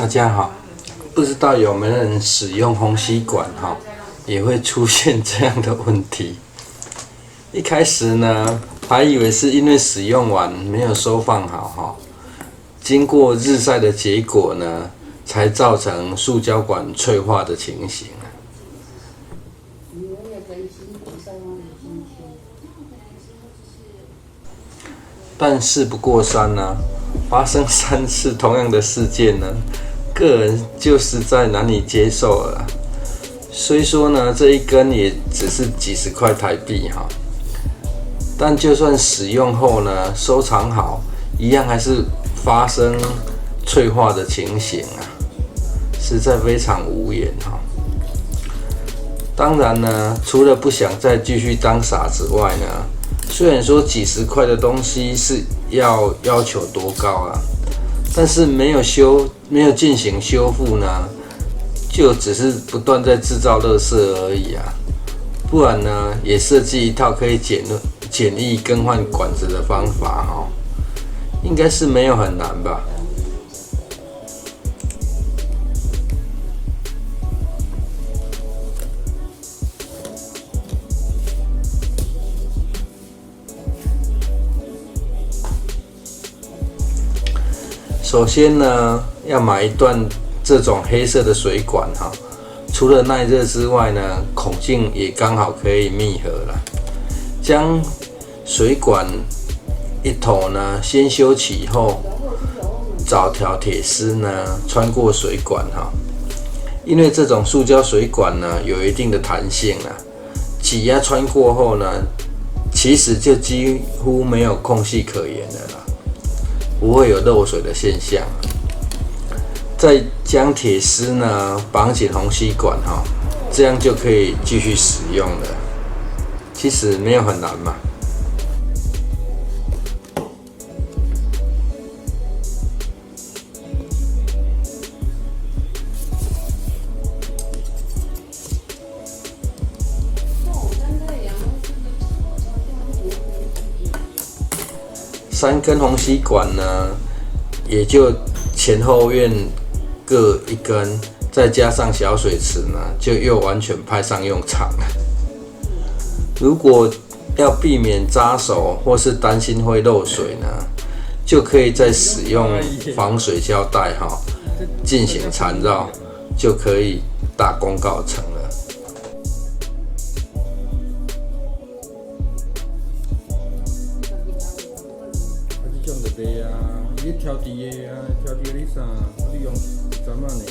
大家好，不知道有没有人使用虹吸管也会出现这样的问题。一开始呢，还以为是因为使用完没有收放好经过日晒的结果呢，才造成塑胶管脆化的情形。但事不过三呢，发生3次同样的事件呢，个人就实在难以接受了啦。虽说呢，这一根也只是几十块台币但就算使用后呢，收藏好，一样还是发生脆化的情形实在非常无言当然呢，除了不想再继续当傻子外呢，虽然说几十块的东西是要求多高但是没有进行修复呢，就只是不断在制造垃圾而已不然呢，也设计一套可以简易更换管子的方法应该是没有很难吧。首先呢，要买一段这种黑色的水管除了耐热之外呢，孔径也刚好可以密合了。将水管一头呢先修起后，找条铁丝呢穿过水管因为这种塑胶水管呢有一定的弹性挤压穿过后呢，其实就几乎没有空隙可言的啦，不会有漏水的现象。再将铁丝呢绑紧虹吸管这样就可以继续使用了。其实没有很难嘛。3根虹吸管呢，也就前后院各1根，再加上小水池呢，就又完全派上用场了。如果要避免扎手或是担心会漏水呢，就可以再使用防水胶带进行缠绕，就可以大功告成了。你挑低的你啥？你用怎么呢？